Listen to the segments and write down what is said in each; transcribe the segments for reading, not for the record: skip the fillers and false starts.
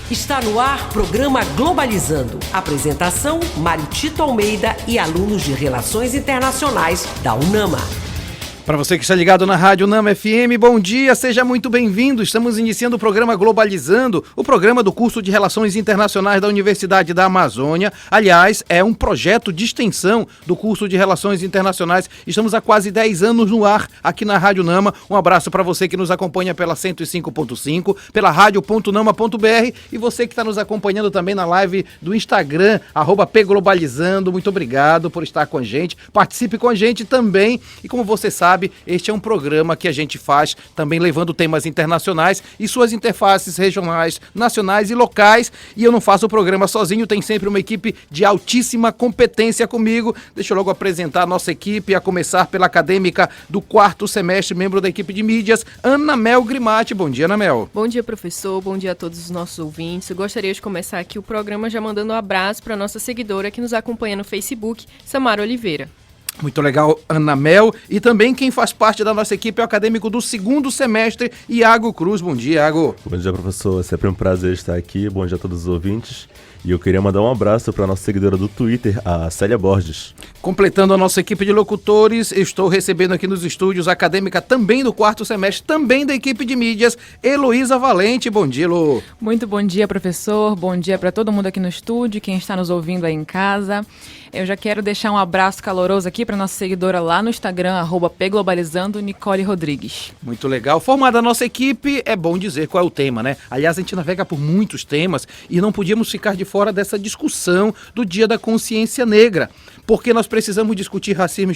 Está no ar programa Globalizando. Apresentação, Mário Tito Almeida e alunos de Relações Internacionais da UNAMA. Para você que está ligado na Rádio UNAMA FM, bom dia, seja muito bem-vindo. Estamos iniciando o programa Globalizando, o programa do curso de Relações Internacionais da Universidade da Amazônia. Aliás, é um projeto de extensão do curso de Relações Internacionais. Estamos há quase 10 anos no ar aqui na Rádio UNAMA. Um abraço para você que nos acompanha pela 105.5, pela radio.unama.br e você que está nos acompanhando também na live do Instagram, @pglobalizando. Muito obrigado por estar com a gente. Participe com a gente também. E como você sabe, este é um programa que a gente faz também levando temas internacionais e suas interfaces regionais, nacionais e locais. E eu não faço o programa sozinho, tem sempre uma equipe de altíssima competência comigo. Deixa eu logo apresentar a nossa equipe, a começar pela acadêmica do 4º semestre, membro da equipe de mídias, Ana Mel Grimati. Bom dia, Ana Mel. Bom dia, professor. Bom dia a todos os nossos ouvintes. Eu gostaria de começar aqui o programa já mandando um abraço para a nossa seguidora que nos acompanha no Facebook, Samara Oliveira. Muito legal, Ana Mel. E também quem faz parte da nossa equipe é o acadêmico do 2º semestre, Iago Cruz. Bom dia, Iago. Bom dia, professor. É sempre um prazer estar aqui. Bom dia a todos os ouvintes. E eu queria mandar um abraço para a nossa seguidora do Twitter, a Célia Borges. Completando a nossa equipe de locutores, estou recebendo aqui nos estúdios a acadêmica também do 4º semestre, também da equipe de mídias, Heloísa Valente. Bom dia, Elo. Muito bom dia, professor. Bom dia para todo mundo aqui no estúdio, quem está nos ouvindo aí em casa. Eu já quero deixar um abraço caloroso aqui para nossa seguidora lá no Instagram, @pglobalizando, Nicole Rodrigues. Muito legal. Formada a nossa equipe, é bom dizer qual é o tema, né? Aliás, a gente navega por muitos temas e não podíamos ficar de fora dessa discussão do Dia da Consciência Negra, porque nós precisamos discutir racismo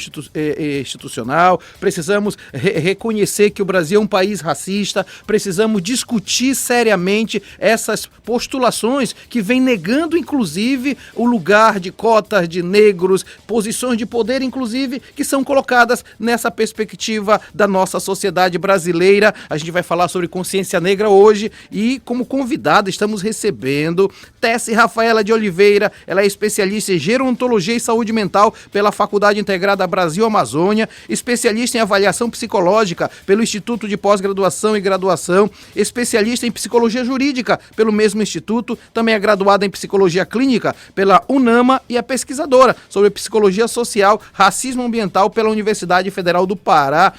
institucional, precisamos reconhecer que o Brasil é um país racista, precisamos discutir seriamente essas postulações que vêm negando, inclusive, o lugar de cotas de negros, posições de poder, inclusive, que são colocadas nessa perspectiva da nossa sociedade brasileira. A gente vai falar sobre consciência negra hoje e, como convidada, estamos recebendo Tessie Rafaela de Oliveira. Ela é especialista em gerontologia e saúde mental pela Faculdade Integrada Brasil-Amazônia, especialista em avaliação psicológica pelo Instituto de Pós-Graduação e Graduação, especialista em psicologia jurídica pelo mesmo instituto, também é graduada em psicologia clínica pela UNAMA e é pesquisadora sobre psicologia social, racismo ambiental pela Universidade Federal do Pará.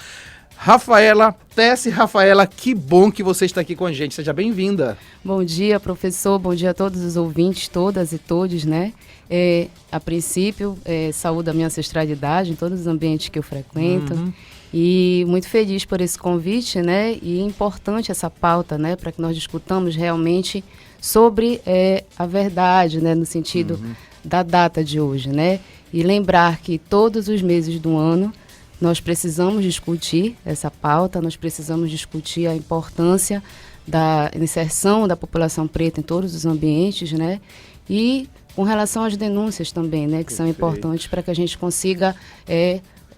Tessie Rafaela, que bom que você está aqui com a gente. Seja bem-vinda. Bom dia, professor. Bom dia a todos os ouvintes, todas e todos, né? A princípio, saúdo a minha ancestralidade em todos os ambientes que eu frequento. E muito feliz por esse convite, né? E é importante essa pauta, né? Para que nós discutamos realmente sobre a verdade, né? No sentido da data de hoje, né? E lembrar que todos os meses do ano nós precisamos discutir essa pauta, nós precisamos discutir a importância da inserção da população preta em todos os ambientes, né? E com relação às denúncias também, né? Que são importantes para que a gente consiga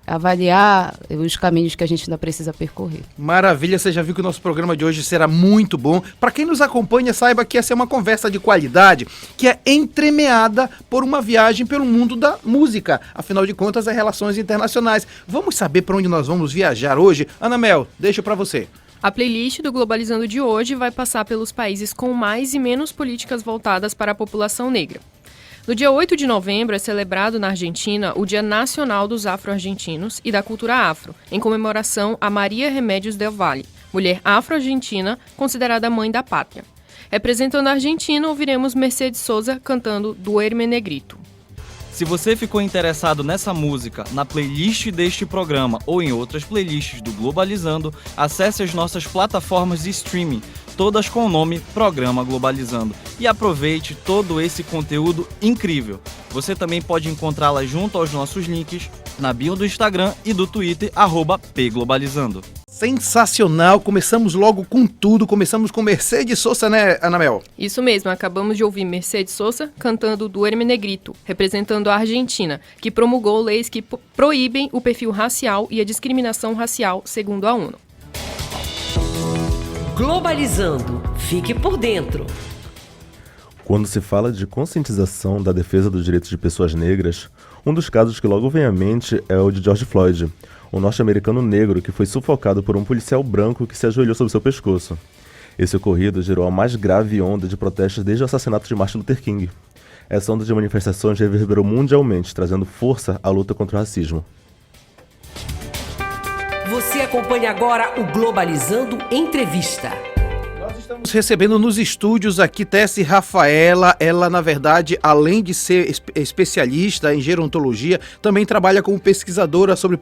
avaliar os caminhos que a gente ainda precisa percorrer. Maravilha, você já viu que o nosso programa de hoje será muito bom. Para quem nos acompanha, saiba que essa é uma conversa de qualidade que é entremeada por uma viagem pelo mundo da música. Afinal de contas, é relações internacionais. Vamos saber para onde nós vamos viajar hoje? Ana Mel, deixa para você. A playlist do Globalizando de hoje vai passar pelos países com mais e menos políticas voltadas para a população negra. No dia 8 de novembro é celebrado na Argentina o Dia Nacional dos Afro-Argentinos e da Cultura Afro, em comemoração a Maria Remédios del Valle, mulher afro-argentina considerada mãe da pátria. Representando a Argentina, ouviremos Mercedes Sosa cantando Duerme Negrito. Se você ficou interessado nessa música, na playlist deste programa ou em outras playlists do Globalizando, acesse as nossas plataformas de streaming, todas com o nome Programa Globalizando, e aproveite todo esse conteúdo incrível. Você também pode encontrá-la junto aos nossos links na bio do Instagram e do Twitter, @pglobalizando. Sensacional, começamos logo com tudo, começamos com Mercedes Sosa, né, Ana Mel? Isso mesmo, acabamos de ouvir Mercedes Sosa cantando Duerme Negrito, representando a Argentina, que promulgou leis que proíbem o perfil racial e a discriminação racial, segundo a ONU. Globalizando, fique por dentro. Quando se fala de conscientização da defesa dos direitos de pessoas negras, um dos casos que logo vem à mente é o de George Floyd, um norte-americano negro que foi sufocado por um policial branco que se ajoelhou sobre seu pescoço. Esse ocorrido gerou a mais grave onda de protestos desde o assassinato de Martin Luther King. Essa onda de manifestações reverberou mundialmente, trazendo força à luta contra o racismo. Você acompanha agora o Globalizando Entrevista. Nós estamos recebendo nos estúdios aqui Tessie Rafaela. Ela, na verdade, além de ser especialista em gerontologia, também trabalha como pesquisadora sobre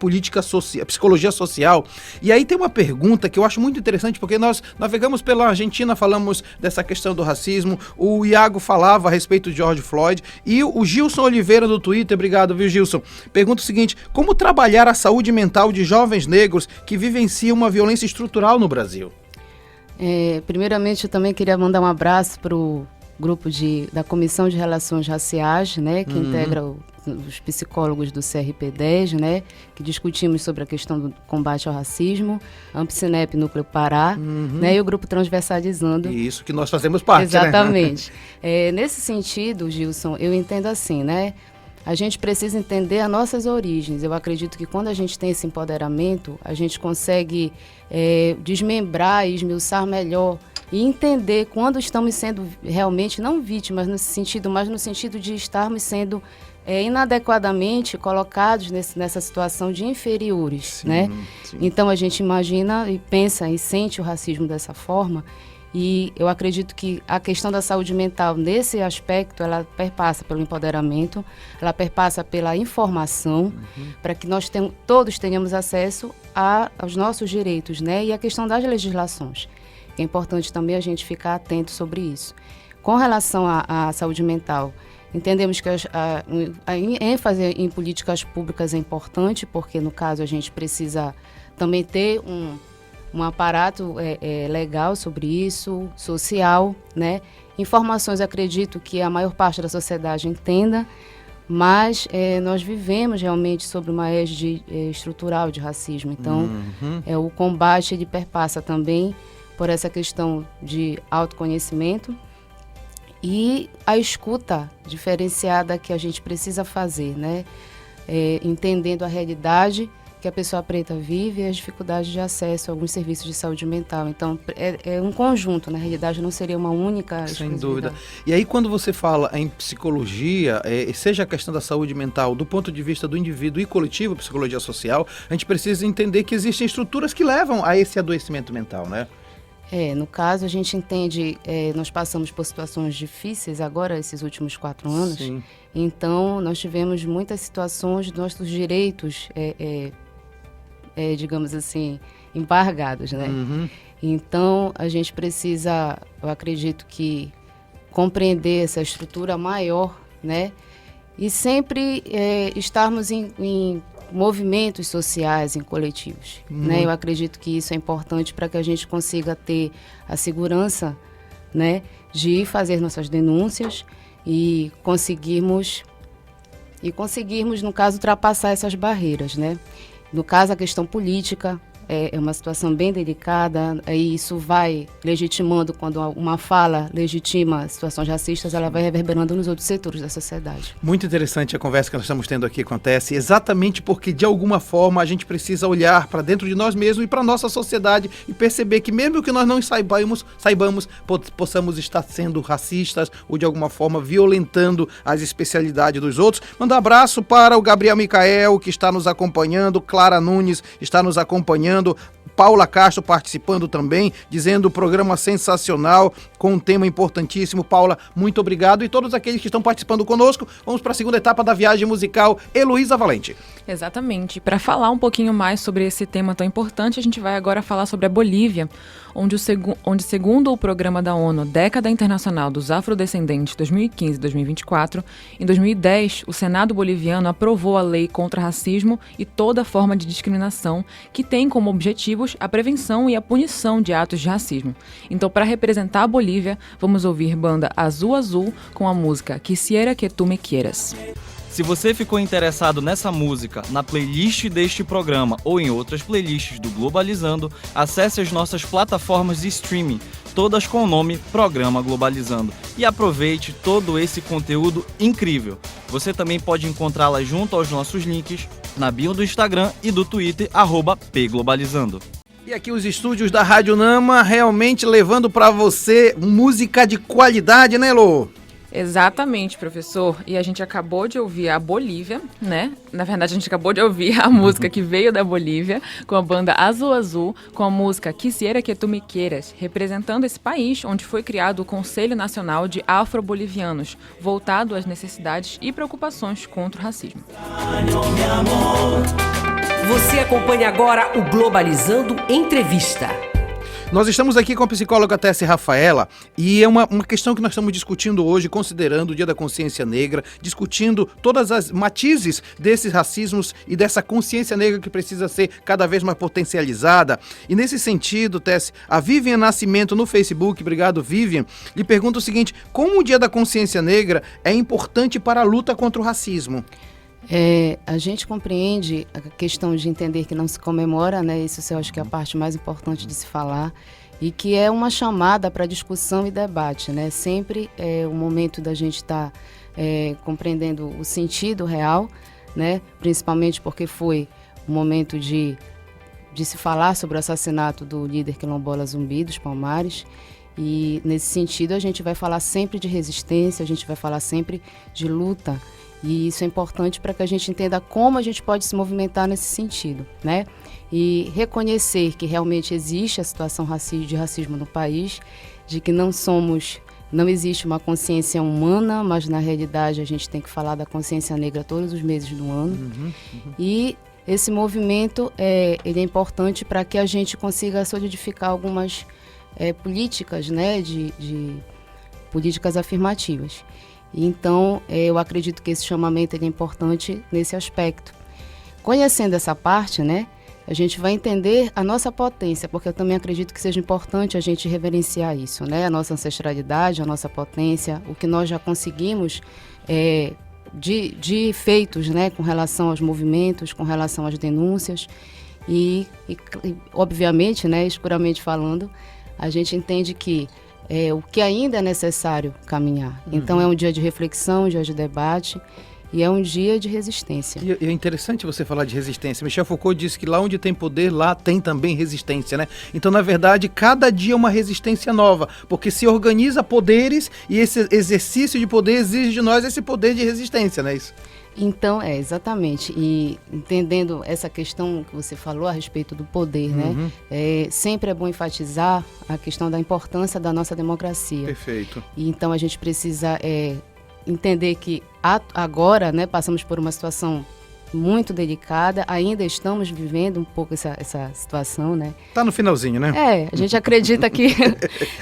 psicologia social. E aí tem uma pergunta que eu acho muito interessante, porque nós navegamos pela Argentina, falamos dessa questão do racismo, o Iago falava a respeito de George Floyd, e o Gilson Oliveira do Twitter, obrigado, viu, Gilson? Pergunta o seguinte: como trabalhar a saúde mental de jovens negros que vivenciam uma violência estrutural no Brasil? Primeiramente, eu também queria mandar um abraço para o grupo da Comissão de Relações Raciais, né, que integra os psicólogos do CRP10, né, que discutimos sobre a questão do combate ao racismo, Ampcinep Núcleo Pará, né, e o grupo Transversalizando. Isso, que nós fazemos parte, exatamente. Né? Nesse sentido, Gilson, eu entendo assim, né, a gente precisa entender as nossas origens. Eu acredito que quando a gente tem esse empoderamento, a gente consegue desmembrar e esmiuçar melhor e entender quando estamos sendo realmente, não vítimas nesse sentido, mas no sentido de estarmos sendo inadequadamente colocados nessa situação de inferiores, sim, né? Sim. Então a gente imagina e pensa e sente o racismo dessa forma. E eu acredito que a questão da saúde mental, nesse aspecto, ela perpassa pelo empoderamento, ela perpassa pela informação, para que nós todos tenhamos acesso aos nossos direitos, né? E a questão das legislações. É importante também a gente ficar atento sobre isso. Com relação à saúde mental, entendemos que a ênfase em políticas públicas é importante, porque, no caso, a gente precisa também ter um aparato legal sobre isso, social, né? Informações, acredito que a maior parte da sociedade entenda, mas nós vivemos realmente sobre uma égide estrutural de racismo. Então, o combate ele perpassa também por essa questão de autoconhecimento e a escuta diferenciada que a gente precisa fazer, né? Entendendo a realidade que a pessoa preta vive e as dificuldades de acesso a alguns serviços de saúde mental. Então, é um conjunto, na realidade, não seria uma única Sem dúvida. E aí, quando você fala em psicologia, seja a questão da saúde mental, do ponto de vista do indivíduo e coletivo, psicologia social, a gente precisa entender que existem estruturas que levam a esse adoecimento mental, né? No caso, a gente entende, nós passamos por situações difíceis agora, esses últimos 4 anos. Sim. Então, nós tivemos muitas situações dos nossos direitos digamos assim, embargados, né? Então, a gente precisa, eu acredito que, compreender essa estrutura maior, né? E sempre estarmos em movimentos sociais, em coletivos, né? Eu acredito que isso é importante para que a gente consiga ter a segurança, né, de fazer nossas denúncias e conseguirmos, no caso, ultrapassar essas barreiras, né? No caso, a questão política é uma situação bem delicada, e isso vai legitimando, quando uma fala legitima situações racistas, ela vai reverberando nos outros setores da sociedade. Muito interessante a conversa que nós estamos tendo aqui com a Tessie, exatamente porque, de alguma forma, a gente precisa olhar para dentro de nós mesmos e para a nossa sociedade e perceber que, mesmo que nós não saibamos, possamos estar sendo racistas ou, de alguma forma, violentando as especialidades dos outros. Manda um abraço para o Gabriel Micael, que está nos acompanhando, Clara Nunes está nos acompanhando, Paula Castro participando também, dizendo o programa sensacional, com um tema importantíssimo. Paula, muito obrigado. E todos aqueles que estão participando conosco, vamos para a segunda etapa da viagem musical. Heloísa Valente. Exatamente. Para falar um pouquinho mais sobre esse tema tão importante, a gente vai agora falar sobre a Bolívia, onde segundo o programa da ONU Década Internacional dos Afrodescendentes 2015-2024, em 2010, o Senado boliviano aprovou a lei contra racismo e toda forma de discriminação, que tem como objetivos a prevenção e a punição de atos de racismo. Então, para representar a Bolívia, vamos ouvir banda Azul Azul com a música Quisiera que tu me quieras. Se você ficou interessado nessa música, na playlist deste programa ou em outras playlists do Globalizando, acesse as nossas plataformas de streaming, todas com o nome Programa Globalizando, e aproveite todo esse conteúdo incrível. Você também pode encontrá-la junto aos nossos links na bio do Instagram e do Twitter, @pglobalizando. E E aqui os estúdios da Rádio Nama realmente levando para você música de qualidade, né, Lô? Exatamente, professor. E a gente acabou de ouvir a Bolívia, né? Na verdade, a gente acabou de ouvir a música que veio da Bolívia, com a banda Azul Azul, com a música Quisiera que tu me quieras, representando esse país onde foi criado o Conselho Nacional de Afro-Bolivianos, voltado às necessidades e preocupações contra o racismo. Você acompanha agora o Globalizando Entrevista. Nós estamos aqui com a psicóloga Tessie Rafaela e é uma questão que nós estamos discutindo hoje, considerando o Dia da Consciência Negra, discutindo todas as matizes desses racismos e dessa consciência negra que precisa ser cada vez mais potencializada. E nesse sentido, Tessie, a Vivian Nascimento no Facebook, obrigado Vivian, lhe pergunta o seguinte: como o Dia da Consciência Negra é importante para a luta contra o racismo? A gente compreende a questão de entender que não se comemora, né? Isso eu acho que é a parte mais importante de se falar, e que é uma chamada para discussão e debate, né? Sempre é o momento da gente estar compreendendo o sentido real, né? Principalmente porque foi o momento de se falar sobre o assassinato do líder quilombola Zumbi dos Palmares. E nesse sentido a gente vai falar sempre de resistência, a gente vai falar sempre de luta. E isso é importante para que a gente entenda como a gente pode se movimentar nesse sentido, né? E reconhecer que realmente existe a situação de racismo no país, de que não existe uma consciência humana, mas na realidade a gente tem que falar da consciência negra todos os meses do ano. E esse movimento ele é importante para que a gente consiga solidificar algumas políticas, né, de políticas afirmativas. Então, eu acredito que esse chamamento é importante nesse aspecto. Conhecendo essa parte, né, a gente vai entender a nossa potência, porque eu também acredito que seja importante a gente reverenciar isso, né, a nossa ancestralidade, a nossa potência, o que nós já conseguimos de feitos, né, com relação aos movimentos, com relação às denúncias e obviamente, né, escuramente falando, a gente entende que o que ainda é necessário caminhar. Então é um dia de reflexão, um dia de debate e é um dia de resistência. E é interessante você falar de resistência. Michel Foucault disse que lá onde tem poder, lá tem também resistência, né? Então, na verdade, cada dia é uma resistência nova, porque se organiza poderes e esse exercício de poder exige de nós esse poder de resistência, não é isso? Então, exatamente. E entendendo essa questão que você falou a respeito do poder, né? Sempre é bom enfatizar a questão da importância da nossa democracia. Perfeito. E então a gente precisa entender que agora, né, passamos por uma situação muito delicada, ainda estamos vivendo um pouco essa situação, né? Tá no finalzinho, né? A gente acredita que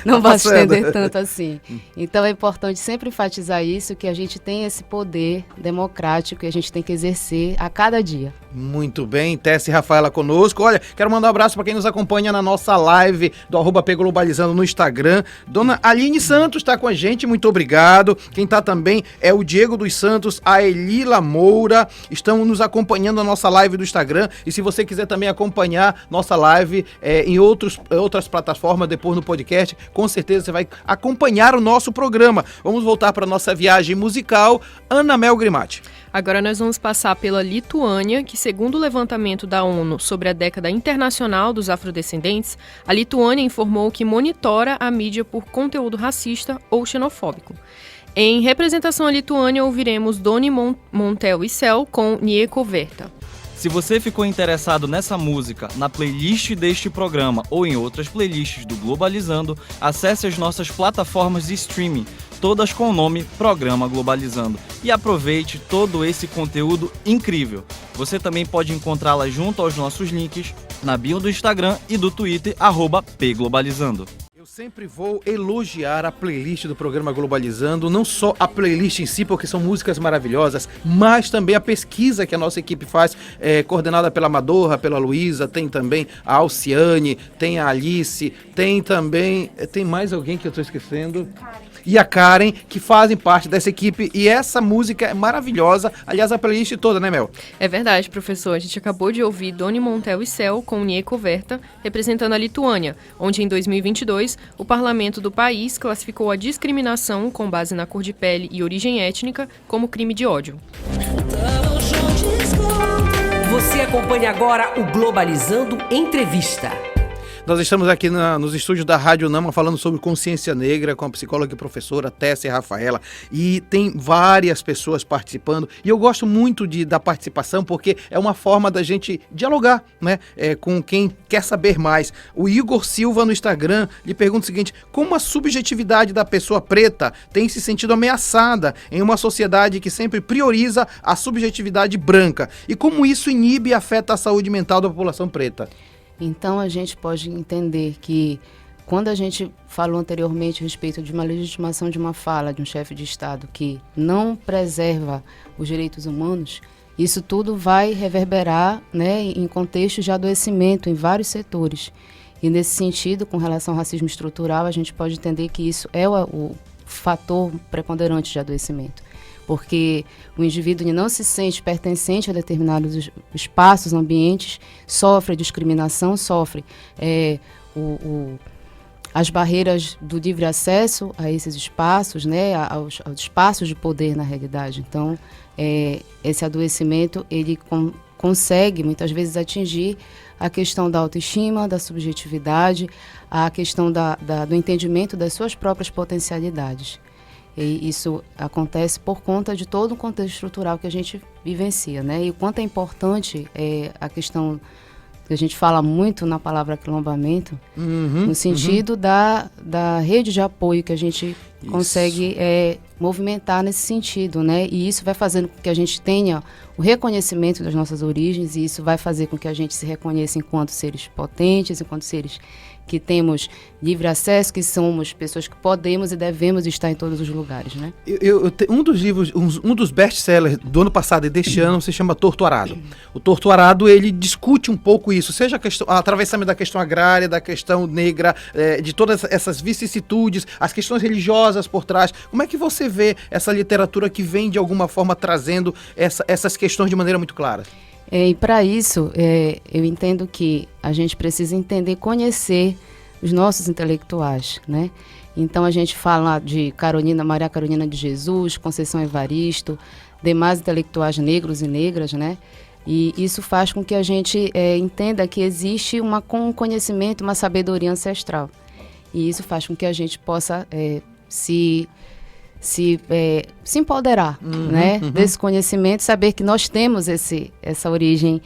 não vai se estender tanto assim. Então é importante sempre enfatizar isso, que a gente tem esse poder democrático e a gente tem que exercer a cada dia. Muito bem, Tessie Rafaela conosco. Olha, quero mandar um abraço para quem nos acompanha na nossa live do @pglobalizando no Instagram. Dona Aline Santos está com a gente, muito obrigado. Quem está também é o Diego dos Santos, a Elila Moura, estão nos acompanhando na nossa live do Instagram. E se você quiser também acompanhar nossa live em outras plataformas, depois no podcast, com certeza você vai acompanhar o nosso programa. Vamos voltar para a nossa viagem musical. Ana Mel Grimati. Agora nós vamos passar pela Lituânia, que segundo o levantamento da ONU sobre a década internacional dos afrodescendentes, a Lituânia informou que monitora a mídia por conteúdo racista ou xenofóbico. Em representação à Lituânia, ouviremos Doni Montel e Cel com Nieko Verta. Se você ficou interessado nessa música, na playlist deste programa ou em outras playlists do Globalizando, acesse as nossas plataformas de streaming, todas com o nome Programa Globalizando, e aproveite todo esse conteúdo incrível. Você também pode encontrá-la junto aos nossos links na bio do Instagram e do Twitter, @pglobalizando. Eu sempre vou elogiar a playlist do programa Globalizando, não só a playlist em si, porque são músicas maravilhosas, mas também a pesquisa que a nossa equipe faz, coordenada pela Madorra, pela Luísa, tem também a Alciane, tem a Alice, tem também... Tem mais alguém que eu estou esquecendo? E a Karen, que fazem parte dessa equipe, e essa música é maravilhosa, aliás, a playlist toda, né, Mel? É verdade, professor. A gente acabou de ouvir Doni Montel e Cel com Nieko Verta, representando a Lituânia, onde em 2022 o parlamento do país classificou a discriminação com base na cor de pele e origem étnica como crime de ódio. Você acompanha agora o Globalizando Entrevista. Nós estamos aqui nos estúdios da Rádio Nama falando sobre consciência negra com a psicóloga e professora Tessia Rafaela, e tem várias pessoas participando, e eu gosto muito da participação porque é uma forma da gente dialogar, né, com quem quer saber mais. O Igor Silva no Instagram lhe pergunta o seguinte: como a subjetividade da pessoa preta tem se sentido ameaçada em uma sociedade que sempre prioriza a subjetividade branca, e como isso inibe e afeta a saúde mental da população preta? Então, a gente pode entender que, quando a gente falou anteriormente a respeito de uma legitimação de uma fala de um chefe de Estado que não preserva os direitos humanos, isso tudo vai reverberar, né, em contextos de adoecimento em vários setores. E, nesse sentido, com relação ao racismo estrutural, a gente pode entender que isso é o fator preponderante de adoecimento. Porque o indivíduo não se sente pertencente a determinados espaços, ambientes, sofre discriminação, sofre as barreiras do livre acesso a esses espaços, né, aos espaços de poder na realidade. Então, esse adoecimento, ele consegue muitas vezes atingir a questão da autoestima, da subjetividade, a questão do entendimento das suas próprias potencialidades. E isso acontece por conta de todo o contexto estrutural que a gente vivencia, né? E o quanto é importante a questão que a gente fala muito na palavra aquilombamento, no sentido da rede de apoio que a gente consegue movimentar nesse sentido, né? E isso vai fazendo com que a gente tenha o reconhecimento das nossas origens, e isso vai fazer com que a gente se reconheça enquanto seres potentes, enquanto seres que temos livre acesso, que somos pessoas que podemos e devemos estar em todos os lugares, né? Um dos livros, um dos best-sellers do ano passado e deste ano se chama Torto Arado. O Torto Arado, ele discute um pouco isso, seja a questão, atravessamento da questão agrária, da questão negra, de todas essas vicissitudes, as questões religiosas por trás. Como é que você vê essa literatura que vem, de alguma forma, trazendo essas questões de maneira muito clara? E para isso, eu entendo que a gente precisa entender, conhecer os nossos intelectuais, né? Então, a gente fala de Maria Carolina de Jesus, Conceição Evaristo, demais intelectuais negros e negras, né? E isso faz com que a gente entenda que existe um conhecimento, uma sabedoria ancestral. E isso faz com que a gente possa se empoderar, né, desse conhecimento, saber que nós temos essa origem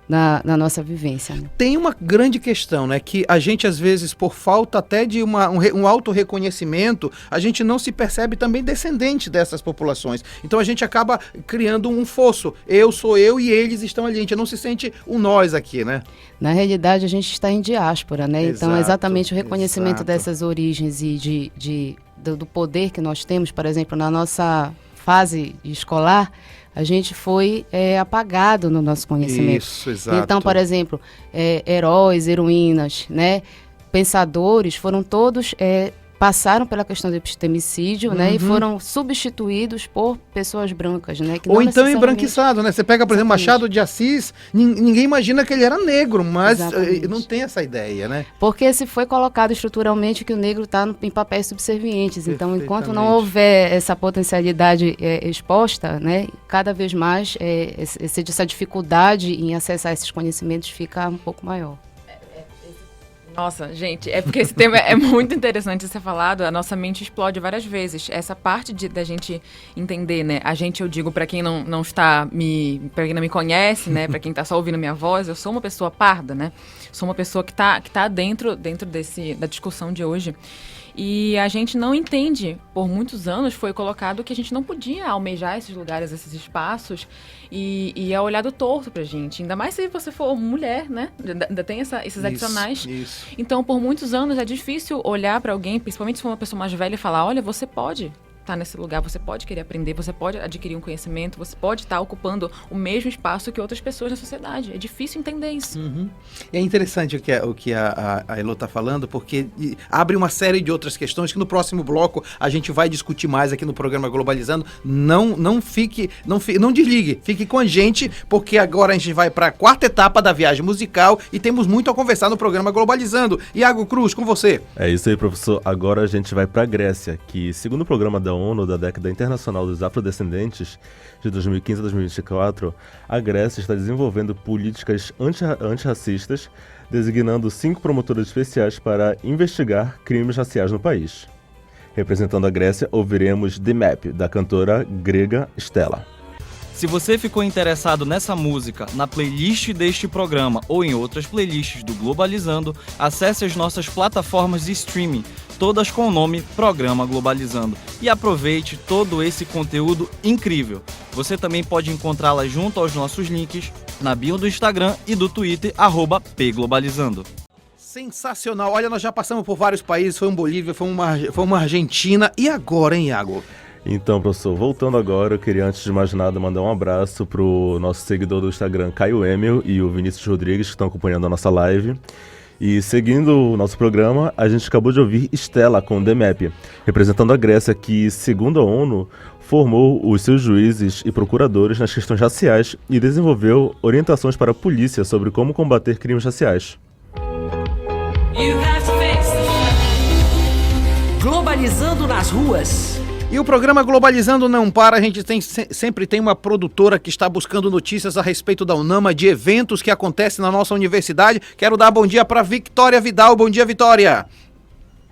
na nossa vivência. Né? Tem uma grande questão, né, que a gente às vezes, por falta até de um autorreconhecimento, a gente não se percebe também descendente dessas populações. Então a gente acaba criando um fosso. Eu sou eu e eles estão ali. A gente não se sente um nós aqui, né? Na realidade, a gente está em diáspora, né? Exato, então, exatamente o reconhecimento dessas origens e do poder que nós temos, por exemplo, na nossa fase escolar, a gente foi apagado no nosso conhecimento. Isso, exato. Então, por exemplo, heróis, heroínas, né, pensadores, foram todos passaram pela questão do epistemicídio, né, e foram substituídos por pessoas brancas, né, que ou não então embranquiçado, né? Você pega, por exemplo, Machado de Assis, ninguém imagina que ele era negro, mas não tem essa ideia, né? Porque se foi colocado estruturalmente que o negro está em papéis subservientes. Então, enquanto não houver essa potencialidade exposta, né, cada vez mais essa dificuldade em acessar esses conhecimentos fica um pouco maior. Nossa, gente, é porque esse tema é muito interessante de ser falado, a nossa mente explode várias vezes. Essa parte da gente entender, né? A gente, eu digo, para quem não está para quem não me conhece, né? Para quem está só ouvindo minha voz, eu sou uma pessoa parda, né? Sou uma pessoa que tá dentro da discussão de hoje. E a gente não entende, por muitos anos foi colocado que a gente não podia almejar esses lugares, esses espaços, e é olhado torto pra gente. Ainda mais se você for mulher, né? Ainda tem esses adicionais. Isso. Então, por muitos anos é difícil olhar pra alguém, principalmente se for uma pessoa mais velha, e falar, olha, você pode estar nesse lugar, você pode querer aprender, você pode adquirir um conhecimento, você pode estar ocupando o mesmo espaço que outras pessoas na sociedade. É difícil entender isso. É interessante o que a Elô está falando, porque abre uma série de outras questões que no próximo bloco a gente vai discutir mais aqui no programa Globalizando. Não desligue, fique com a gente, porque agora a gente vai para a quarta etapa da viagem musical e temos muito a conversar no programa Globalizando. Iago Cruz, com você. É isso aí, professor. Agora a gente vai para a Grécia, que segundo o programa da ONU da década internacional dos afrodescendentes, de 2015 a 2024, a Grécia está desenvolvendo políticas antirracistas, designando 5 promotoras especiais para investigar crimes raciais no país. Representando a Grécia, ouviremos The Map, da cantora grega Stella. Se você ficou interessado nessa música, na playlist deste programa ou em outras playlists do Globalizando, acesse as nossas plataformas de streaming, todas com o nome Programa Globalizando, e aproveite todo esse conteúdo incrível. Você também pode encontrá-la junto aos nossos links na bio do Instagram e do Twitter, @pglobalizando. Sensacional. Olha, nós já passamos por vários países, foi uma Bolívia, foi uma Argentina, e agora, hein, Iago? Então, professor, voltando agora, eu queria, antes de mais nada, mandar um abraço pro nosso seguidor do Instagram, Caio Emil, e o Vinícius Rodrigues, que estão acompanhando a nossa live. E seguindo o nosso programa, a gente acabou de ouvir Stella com The Map, representando a Grécia, que, segundo a ONU, formou os seus juízes e procuradores nas questões raciais e desenvolveu orientações para a polícia sobre como combater crimes raciais. Globalizando nas ruas. E o programa Globalizando não para, a gente sempre tem uma produtora que está buscando notícias a respeito da UNAMA, de eventos que acontecem na nossa universidade. Quero dar bom dia para Vitória Vidal. Bom dia, Vitória.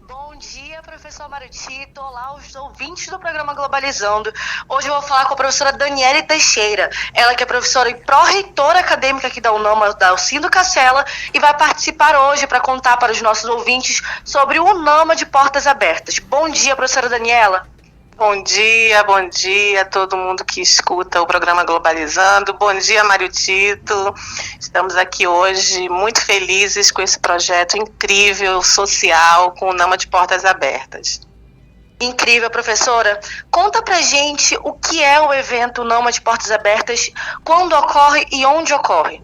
Bom dia, professor Maritito. Olá, os ouvintes do programa Globalizando. Hoje eu vou falar com a professora Daniele Teixeira. Ela que é professora e pró-reitora acadêmica aqui da UNAMA, da Alcindo Cacela, e vai participar hoje para contar para os nossos ouvintes sobre o UNAMA de Portas Abertas. Bom dia, professora Daniela. Bom dia a todo mundo que escuta o programa Globalizando. Bom dia, Mário Tito. Estamos aqui hoje muito felizes com esse projeto incrível, social, com o UNAMA de Portas Abertas. Incrível, professora. Conta pra gente o que é o evento UNAMA de Portas Abertas, quando ocorre e onde ocorre.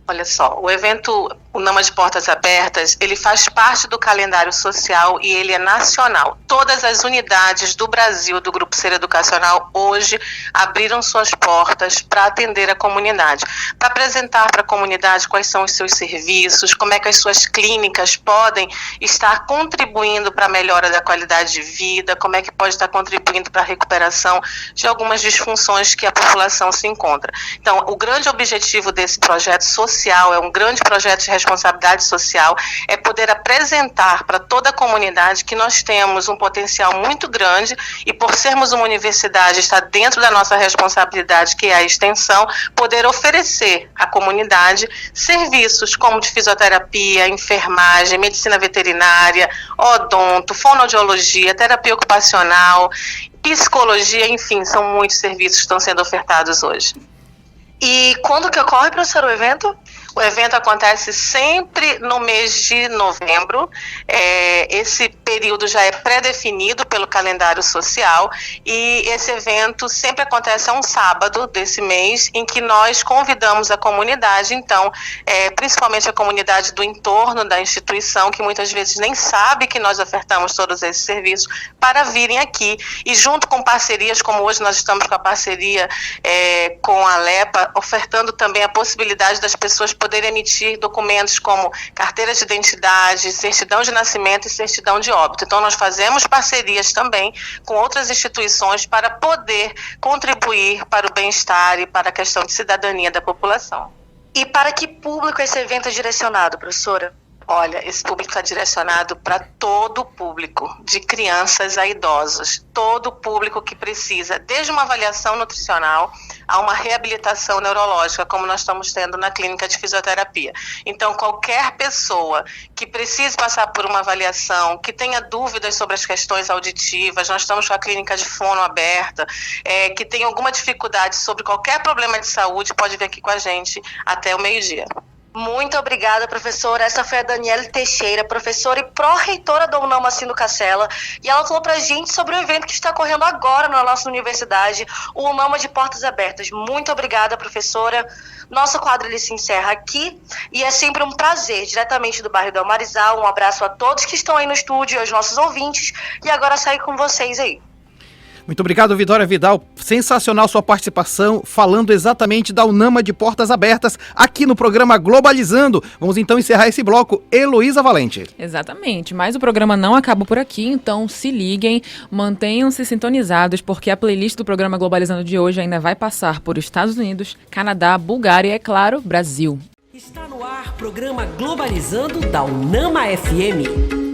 Olha só, o evento UNAMA de Portas Abertas, ele faz parte do calendário social e ele é nacional. Todas as unidades do Brasil, do Grupo Ser Educacional, hoje abriram suas portas para atender a comunidade, para apresentar para a comunidade quais são os seus serviços, como é que as suas clínicas podem estar contribuindo para a melhora da qualidade de vida, como é que pode estar contribuindo para a recuperação de algumas disfunções que a população se encontra. Então, o grande objetivo desse projeto social, é um grande projeto de responsabilidade social, é poder apresentar para toda a comunidade que nós temos um potencial muito grande e, por sermos uma universidade, está dentro da nossa responsabilidade, que é a extensão, poder oferecer à comunidade serviços como de fisioterapia, enfermagem, medicina veterinária, odonto, fonoaudiologia, terapia ocupacional, psicologia, enfim, são muitos serviços que estão sendo ofertados hoje. E quando que ocorre, professor, o evento? O evento acontece sempre no mês de novembro. Esse período já é pré-definido pelo calendário social e esse evento sempre acontece a um sábado desse mês, em que nós convidamos a comunidade, então, principalmente a comunidade do entorno da instituição, que muitas vezes nem sabe que nós ofertamos todos esses serviços, para virem aqui. E junto com parcerias, como hoje nós estamos com a parceria com a LEPA, ofertando também a possibilidade das pessoas poderem emitir documentos como carteira de identidade, certidão de nascimento e certidão de óbito. Então, nós fazemos parcerias também com outras instituições para poder contribuir para o bem-estar e para a questão de cidadania da população. E para que público esse evento é direcionado, professora? Olha, esse público está direcionado para todo o público, de crianças a idosos, todo o público que precisa, desde uma avaliação nutricional a uma reabilitação neurológica, como nós estamos tendo na clínica de fisioterapia. Então, qualquer pessoa que precise passar por uma avaliação, que tenha dúvidas sobre as questões auditivas, nós estamos com a clínica de fono aberta, que tenha alguma dificuldade sobre qualquer problema de saúde, pode vir aqui com a gente até o meio-dia. Muito obrigada, professora. Essa foi a Daniele Teixeira, professora e pró-reitora da UNAMA Alcindo Cacela, e ela falou pra gente sobre o evento que está ocorrendo agora na nossa universidade, o UNAMA de Portas Abertas. Muito obrigada, professora. Nosso quadro ele se encerra aqui e é sempre um prazer, diretamente do bairro Del Marizal. Um abraço a todos que estão aí no estúdio, aos nossos ouvintes, e agora sair com vocês aí. Muito obrigado, Vitória Vidal. Sensacional sua participação, falando exatamente da UNAMA de Portas Abertas aqui no programa Globalizando. Vamos então encerrar esse bloco. Heloísa Valente. Exatamente, mas o programa não acaba por aqui, então se liguem, mantenham-se sintonizados, porque a playlist do programa Globalizando de hoje ainda vai passar por Estados Unidos, Canadá, Bulgária e, é claro, Brasil. Está no ar programa Globalizando da UNAMA FM.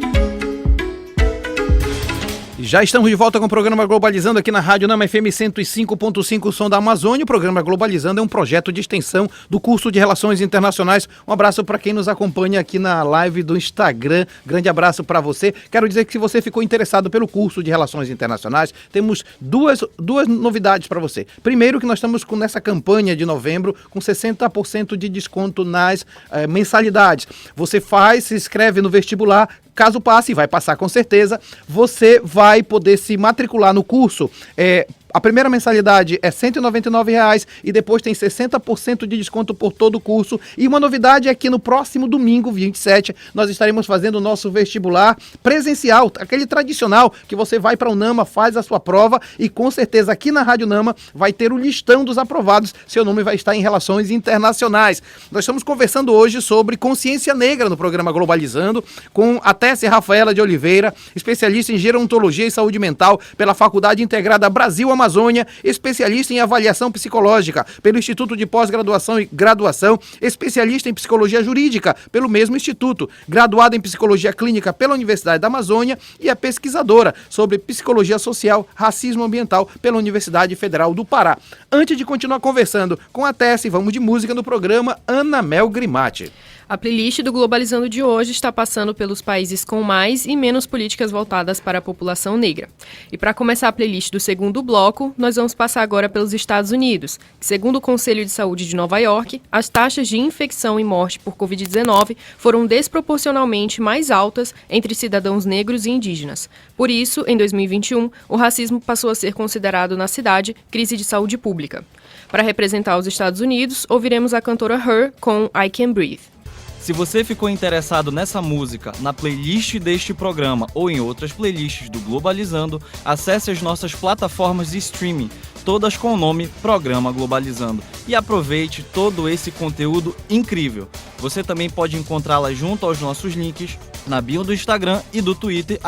Já estamos de volta com o programa Globalizando aqui na Rádio UNAMA FM 105.5, Som da Amazônia. O programa Globalizando é um projeto de extensão do curso de Relações Internacionais. Um abraço para quem nos acompanha aqui na live do Instagram. Grande abraço para você. Quero dizer que se você ficou interessado pelo curso de Relações Internacionais, temos duas novidades para você. Primeiro, que nós estamos nessa campanha de novembro com 60% de desconto nas mensalidades. Você se inscreve no vestibular. Caso passe, vai passar com certeza, você vai poder se matricular no curso. A primeira mensalidade é R$ 199 e depois tem 60% de desconto por todo o curso. E uma novidade é que no próximo domingo, 27, nós estaremos fazendo o nosso vestibular presencial, aquele tradicional que você vai para a UNAMA, faz a sua prova e com certeza aqui na Rádio UNAMA vai ter o listão dos aprovados. Seu nome vai estar em Relações Internacionais. Nós estamos conversando hoje sobre consciência negra no programa Globalizando com a Tessie Rafaela de Oliveira, especialista em gerontologia e saúde mental pela Faculdade Integrada Brasil-Amazônia, especialista em avaliação psicológica pelo Instituto de Pós-Graduação e Graduação, especialista em psicologia jurídica pelo mesmo instituto, graduada em psicologia clínica pela Universidade da Amazônia e é pesquisadora sobre psicologia social, racismo ambiental pela Universidade Federal do Pará. Antes de continuar conversando com a Tessie, vamos de música no programa Ana Mel Grimati. A playlist do Globalizando de hoje está passando pelos países com mais e menos políticas voltadas para a população negra. E para começar a playlist do segundo bloco, nós vamos passar agora pelos Estados Unidos, que, segundo o Conselho de Saúde de Nova York, as taxas de infecção e morte por Covid-19 foram desproporcionalmente mais altas entre cidadãos negros e indígenas. Por isso, em 2021, o racismo passou a ser considerado na cidade crise de saúde pública. Para representar os Estados Unidos, ouviremos a cantora Her com I Can Breathe. Se você ficou interessado nessa música, na playlist deste programa ou em outras playlists do Globalizando, acesse as nossas plataformas de streaming, todas com o nome Programa Globalizando, e aproveite todo esse conteúdo incrível. Você também pode encontrá-la junto aos nossos links na bio do Instagram e do Twitter,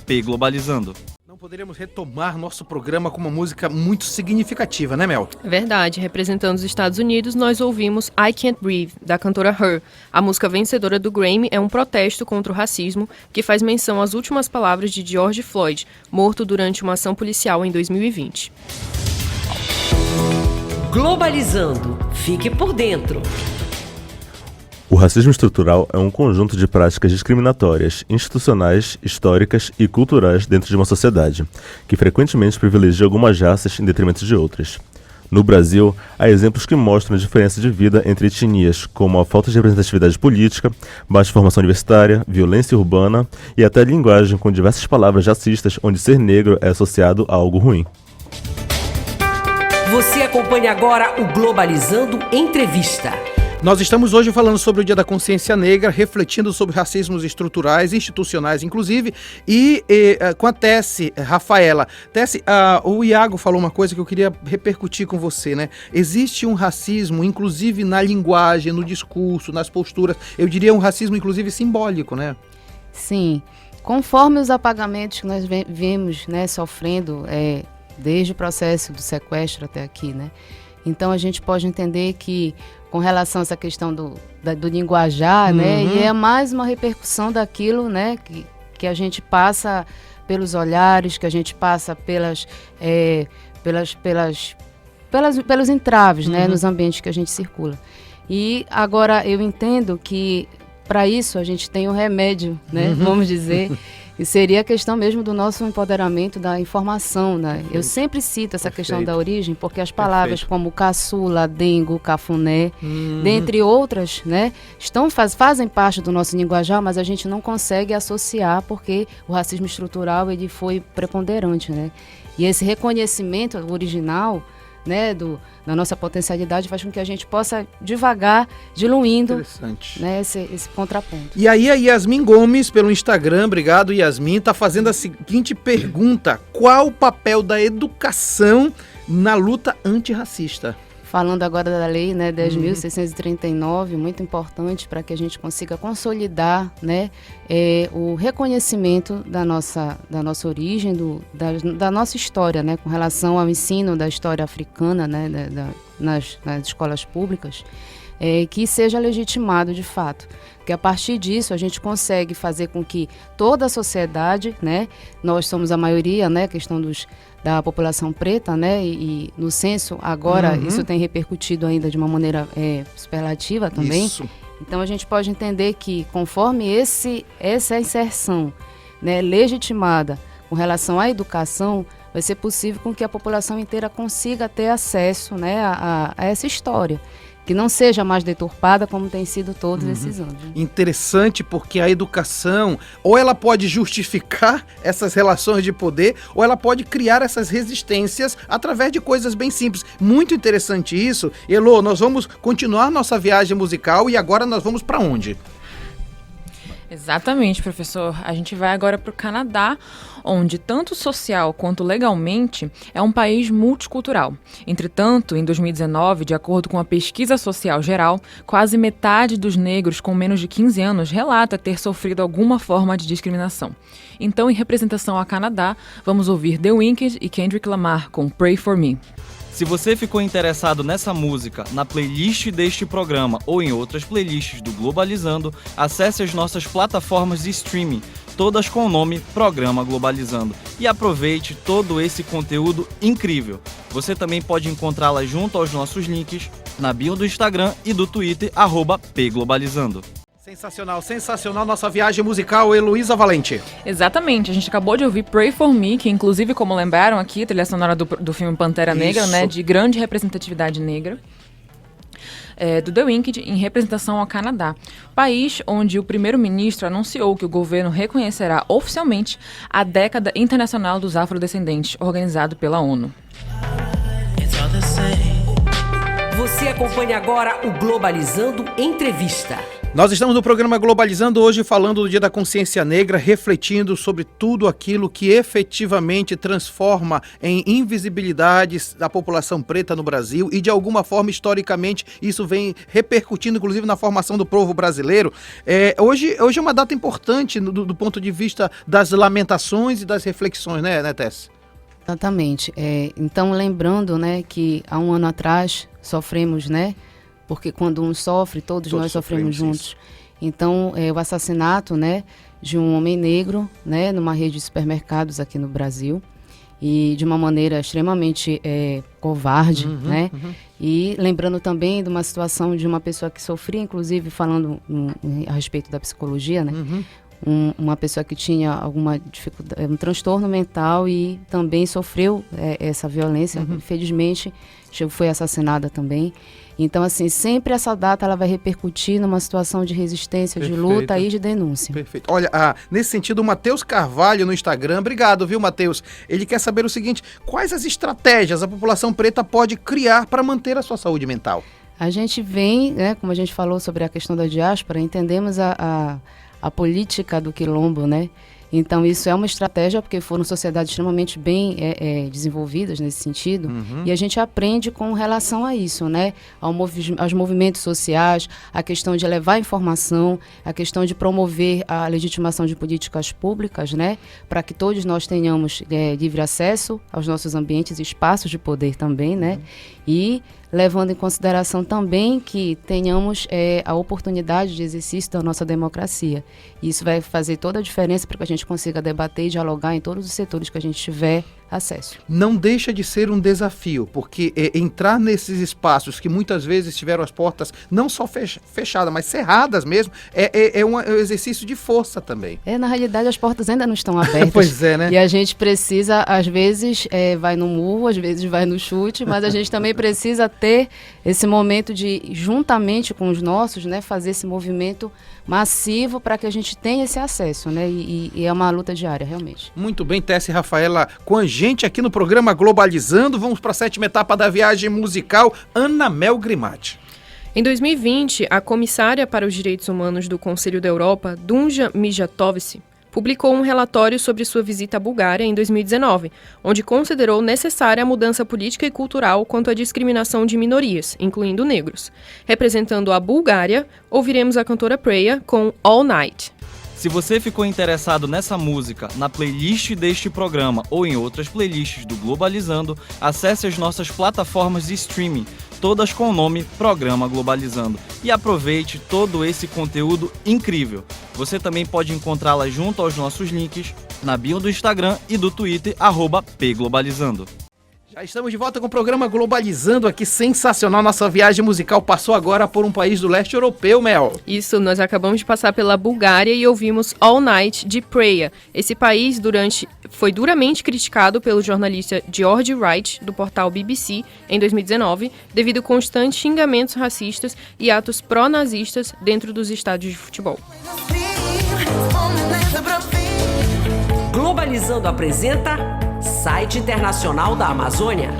@pglobalizando. Não poderíamos retomar nosso programa com uma música muito significativa, né, Mel? Verdade. Representando os Estados Unidos, nós ouvimos I Can't Breathe, da cantora Her. A música vencedora do Grammy é um protesto contra o racismo que faz menção às últimas palavras de George Floyd, morto durante uma ação policial em 2020. Globalizando. Fique por dentro. O racismo estrutural é um conjunto de práticas discriminatórias, institucionais, históricas e culturais dentro de uma sociedade, que frequentemente privilegia algumas raças em detrimento de outras. No Brasil, há exemplos que mostram a diferença de vida entre etnias, como a falta de representatividade política, baixa formação universitária, violência urbana e até linguagem com diversas palavras racistas onde ser negro é associado a algo ruim. Você acompanha agora o Globalizando Entrevista. Nós estamos hoje falando sobre o Dia da Consciência Negra, refletindo sobre racismos estruturais, institucionais inclusive, e com a Tessie Rafaela. Tessie, o Iago falou uma coisa que eu queria repercutir com você, né? Existe um racismo, inclusive na linguagem, no discurso, nas posturas, eu diria um racismo inclusive simbólico, né? Sim, conforme os apagamentos que nós vemos, né, sofrendo desde o processo do sequestro até aqui, né? Então a gente pode entender que com relação a essa questão do linguajar, né? E é mais uma repercussão daquilo, né? Que a gente passa pelos olhares, que a gente passa pelos entraves, né? Nos ambientes que a gente circula. E agora eu entendo que para isso a gente tem um remédio, né? Vamos dizer. E seria a questão mesmo do nosso empoderamento da informação, né? Eu sempre cito essa questão da origem, porque as palavras como caçula, dengo, cafuné, dentre outras, né, fazem parte do nosso linguajar, mas a gente não consegue associar porque o racismo estrutural ele foi preponderante, né? E esse reconhecimento original, né, da nossa potencialidade, faz com que a gente possa devagar, diluindo, né, esse contraponto. E aí a Yasmin Gomes, pelo Instagram, obrigado Yasmin, está fazendo a seguinte pergunta: qual o papel da educação na luta antirracista? Falando agora da lei, né, 10.639, muito importante para que a gente consiga consolidar, né, o reconhecimento da nossa origem, da nossa história, né, com relação ao ensino da história africana, né, nas escolas públicas, que seja legitimado de fato. Porque a partir disso a gente consegue fazer com que toda a sociedade, né, nós somos a maioria, né, questão da população preta, né, e no censo agora isso tem repercutido ainda de uma maneira superlativa também. Isso. Então a gente pode entender que conforme essa inserção, né, legitimada com relação à educação, vai ser possível com que a população inteira consiga ter acesso, né, a essa história, que não seja mais deturpada como tem sido todos esses anos. Interessante, porque a educação, ou ela pode justificar essas relações de poder, ou ela pode criar essas resistências através de coisas bem simples. Muito interessante isso. Elô, nós vamos continuar nossa viagem musical e agora nós vamos para onde? Exatamente, professor. A gente vai agora para o Canadá, onde tanto social quanto legalmente é um país multicultural. Entretanto, em 2019, de acordo com a pesquisa social geral, quase metade dos negros com menos de 15 anos relata ter sofrido alguma forma de discriminação. Então, em representação ao Canadá, vamos ouvir The Weeknd e Kendrick Lamar com Pray For Me. Se você ficou interessado nessa música, na playlist deste programa ou em outras playlists do Globalizando, acesse as nossas plataformas de streaming, todas com o nome Programa Globalizando, e aproveite todo esse conteúdo incrível. Você também pode encontrá-las junto aos nossos links na bio do Instagram e do Twitter, @pglobalizando. Sensacional, sensacional nossa viagem musical, Heloísa Valente. Exatamente, a gente acabou de ouvir Pray For Me, que inclusive, como lembraram aqui, trilha sonora do filme Pantera Negra, né, de grande representatividade negra, do The Weeknd, em representação ao Canadá, país onde o primeiro-ministro anunciou que o governo reconhecerá oficialmente a Década Internacional dos Afrodescendentes, organizado pela ONU. Você acompanha agora o Globalizando Entrevista. Nós estamos no programa Globalizando hoje falando do Dia da Consciência Negra, refletindo sobre tudo aquilo que efetivamente transforma em invisibilidades da população preta no Brasil e de alguma forma, historicamente, isso vem repercutindo inclusive na formação do povo brasileiro. Hoje é uma data importante do ponto de vista das lamentações e das reflexões, né, Tess? Exatamente. Então, lembrando, né, que há um ano atrás sofremos, né, porque quando um sofre, todos nós sofremos juntos. Isso. Então, o assassinato, né, de um homem negro, né, numa rede de supermercados aqui no Brasil, e de uma maneira extremamente covarde, né? E lembrando também de uma situação de uma pessoa que sofria, inclusive falando a respeito da psicologia, né? Uma pessoa que tinha alguma dificuldade, um transtorno mental e também sofreu essa violência, infelizmente foi assassinada também. Então, assim, sempre essa data ela vai repercutir numa situação de resistência, de luta e de denúncia. Perfeito. Olha, nesse sentido, o Matheus Carvalho no Instagram, obrigado, viu, Matheus? Ele quer saber o seguinte: quais as estratégias a população preta pode criar para manter a sua saúde mental? A gente vem, né, como a gente falou sobre a questão da diáspora, entendemos a política do quilombo, né? Então, isso é uma estratégia, porque foram sociedades extremamente bem desenvolvidas nesse sentido, e a gente aprende com relação a isso, né? Aos movimentos sociais, a questão de levar informação, a questão de promover a legitimação de políticas públicas, né? Para que todos nós tenhamos livre acesso aos nossos ambientes e espaços de poder também, né? E levando em consideração também que tenhamos a oportunidade de exercício da nossa democracia. Isso vai fazer toda a diferença para que a gente consiga debater e dialogar em todos os setores que a gente tiver acesso. Não deixa de ser um desafio, porque entrar nesses espaços que muitas vezes tiveram as portas não só fechadas, mas cerradas mesmo, é um exercício de força também. Na realidade, as portas ainda não estão abertas. Pois é, né? E a gente precisa, às vezes, vai no murro, às vezes vai no chute, mas a gente também precisa ter esse momento de, juntamente com os nossos, né, fazer esse movimento massivo para que a gente tenha esse acesso, né? E é uma luta diária, realmente. Muito bem, Tess e Rafaela Quangi gente aqui no programa Globalizando. Vamos para a 7ª etapa da viagem musical, Ana Mel Grimati. Em 2020, a comissária para os direitos humanos do Conselho da Europa, Dunja Mijatović, publicou um relatório sobre sua visita à Bulgária em 2019, onde considerou necessária a mudança política e cultural quanto à discriminação de minorias, incluindo negros. Representando a Bulgária, ouviremos a cantora Preya com All Night. Se você ficou interessado nessa música, na playlist deste programa ou em outras playlists do Globalizando, acesse as nossas plataformas de streaming, todas com o nome Programa Globalizando, e aproveite todo esse conteúdo incrível. Você também pode encontrá-la junto aos nossos links na bio do Instagram e do Twitter, @pglobalizando. Já estamos de volta com o programa Globalizando aqui, sensacional. Nossa viagem musical passou agora por um país do leste europeu, Mel. Isso, nós acabamos de passar pela Bulgária e ouvimos All Night de Preya. Esse país foi duramente criticado pelo jornalista George Wright, do portal BBC, em 2019, devido a constantes xingamentos racistas e atos pró-nazistas dentro dos estádios de futebol. Globalizando apresenta Site Internacional da Amazônia.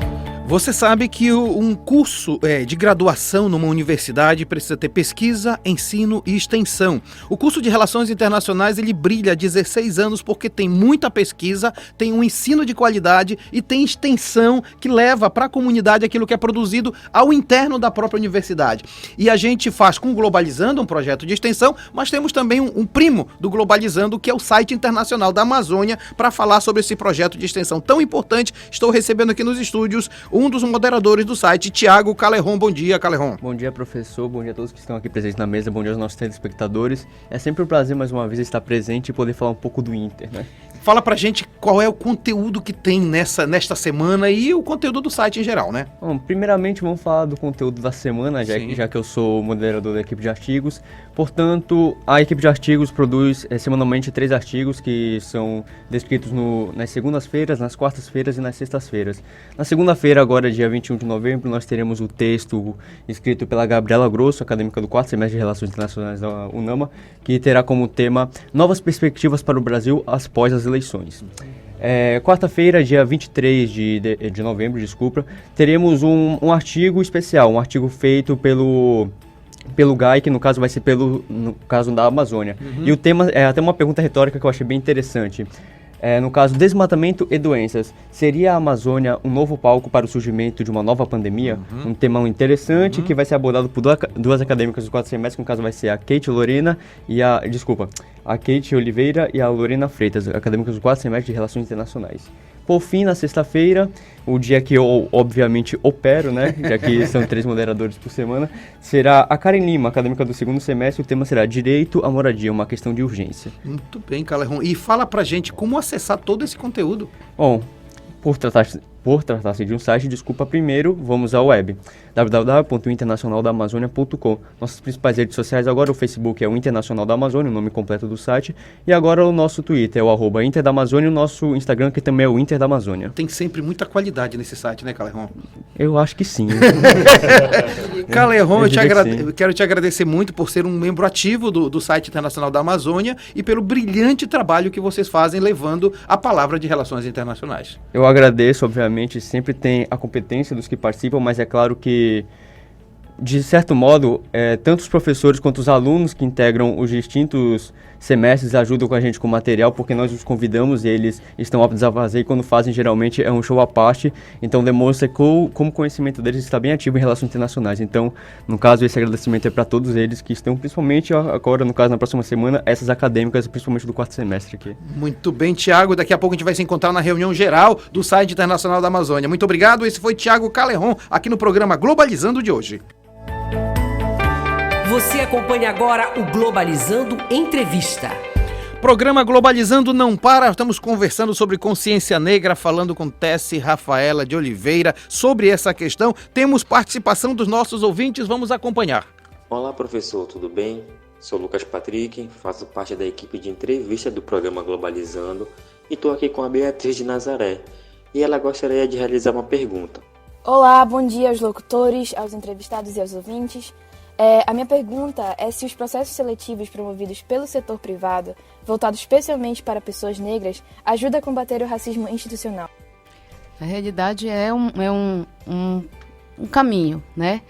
Você sabe que um curso de graduação numa universidade precisa ter pesquisa, ensino e extensão. O curso de Relações Internacionais ele brilha há 16 anos porque tem muita pesquisa, tem um ensino de qualidade e tem extensão que leva para a comunidade aquilo que é produzido ao interno da própria universidade. E a gente faz com o Globalizando um projeto de extensão, mas temos também um primo do Globalizando, que é o Site Internacional da Amazônia, para falar sobre esse projeto de extensão tão importante. Estou recebendo aqui nos estúdios um dos moderadores do site, Tiago Calerron. Bom dia, Calerron. Bom dia, professor. Bom dia a todos que estão aqui presentes na mesa. Bom dia aos nossos telespectadores. É sempre um prazer, mais uma vez, estar presente e poder falar um pouco do Inter, né? Fala pra gente qual é o conteúdo que tem nesta semana e o conteúdo do site em geral, né? Bom, primeiramente vamos falar do conteúdo da semana, já que eu sou moderador da equipe de artigos. Portanto, a equipe de artigos produz semanalmente 3 artigos que são descritos nas segundas-feiras, nas quartas-feiras e nas sextas-feiras. Na segunda-feira, agora dia 21 de novembro, nós teremos o texto escrito pela Gabriela Grosso, acadêmica do 4º semestre de Relações Internacionais da UNAMA, que terá como tema Novas Perspectivas para o Brasil após as eleições. Quarta-feira, dia 23 de novembro, teremos um artigo especial, um artigo feito pelo GAI, que no caso vai ser no caso da Amazônia. E o tema é até uma pergunta retórica que eu achei bem interessante. No caso, desmatamento e doenças. Seria a Amazônia um novo palco para o surgimento de uma nova pandemia? Um tema interessante que vai ser abordado por duas acadêmicas do 4º semestre, que no caso vai ser a Kate Oliveira e a Lorena Freitas, acadêmicas do 4º semestre de Relações Internacionais. Por fim, na sexta-feira, o dia que eu, obviamente, opero, né, já que são 3 moderadores por semana, será a Karen Lima, acadêmica do 2º semestre. O tema será Direito à Moradia, uma questão de urgência. Muito bem, Calerron. E fala pra gente como acessar todo esse conteúdo. Bom, por tratar-se de um site, primeiro vamos à web, www.internacionaldaamazônia.com. Nossas principais redes sociais agora, o Facebook é o Internacional da Amazônia, o nome completo do site, e agora o nosso Twitter é o @Inter da Amazônia, e o nosso Instagram que também é o Inter da Amazônia. Tem sempre muita qualidade nesse site, né, Calerron? Eu acho que sim. Calerron, eu quero te agradecer muito por ser um membro ativo do site Internacional da Amazônia e pelo brilhante trabalho que vocês fazem levando a palavra de relações internacionais. Eu agradeço, obviamente, sempre tem a competência dos que participam, mas é claro que, de certo modo, tanto os professores quanto os alunos que integram os distintos semestres ajudam com a gente com material, porque nós os convidamos e eles estão aptos a fazer, e quando fazem, geralmente é um show à parte, então demonstra como o conhecimento deles está bem ativo em relações internacionais. Então, no caso, esse agradecimento é para todos eles que estão, principalmente agora, no caso, na próxima semana, essas acadêmicas, principalmente do 4º semestre aqui. Muito bem, Tiago. Daqui a pouco a gente vai se encontrar na reunião geral do site Internacional da Amazônia. Muito obrigado. Esse foi Tiago Calerron, aqui no programa Globalizando de hoje. Você acompanha agora o Globalizando Entrevista. Programa Globalizando não para, estamos conversando sobre consciência negra, falando com Tessie Rafaela de Oliveira sobre essa questão. Temos participação dos nossos ouvintes, vamos acompanhar. Olá, professor, tudo bem? Sou Lucas Patrick, faço parte da equipe de entrevista do programa Globalizando e estou aqui com a Beatriz de Nazaré e ela gostaria de realizar uma pergunta. Olá, bom dia aos locutores, aos entrevistados e aos ouvintes. A minha pergunta é se os processos seletivos promovidos pelo setor privado, voltados especialmente para pessoas negras, ajudam a combater o racismo institucional. A realidade é um caminho, né?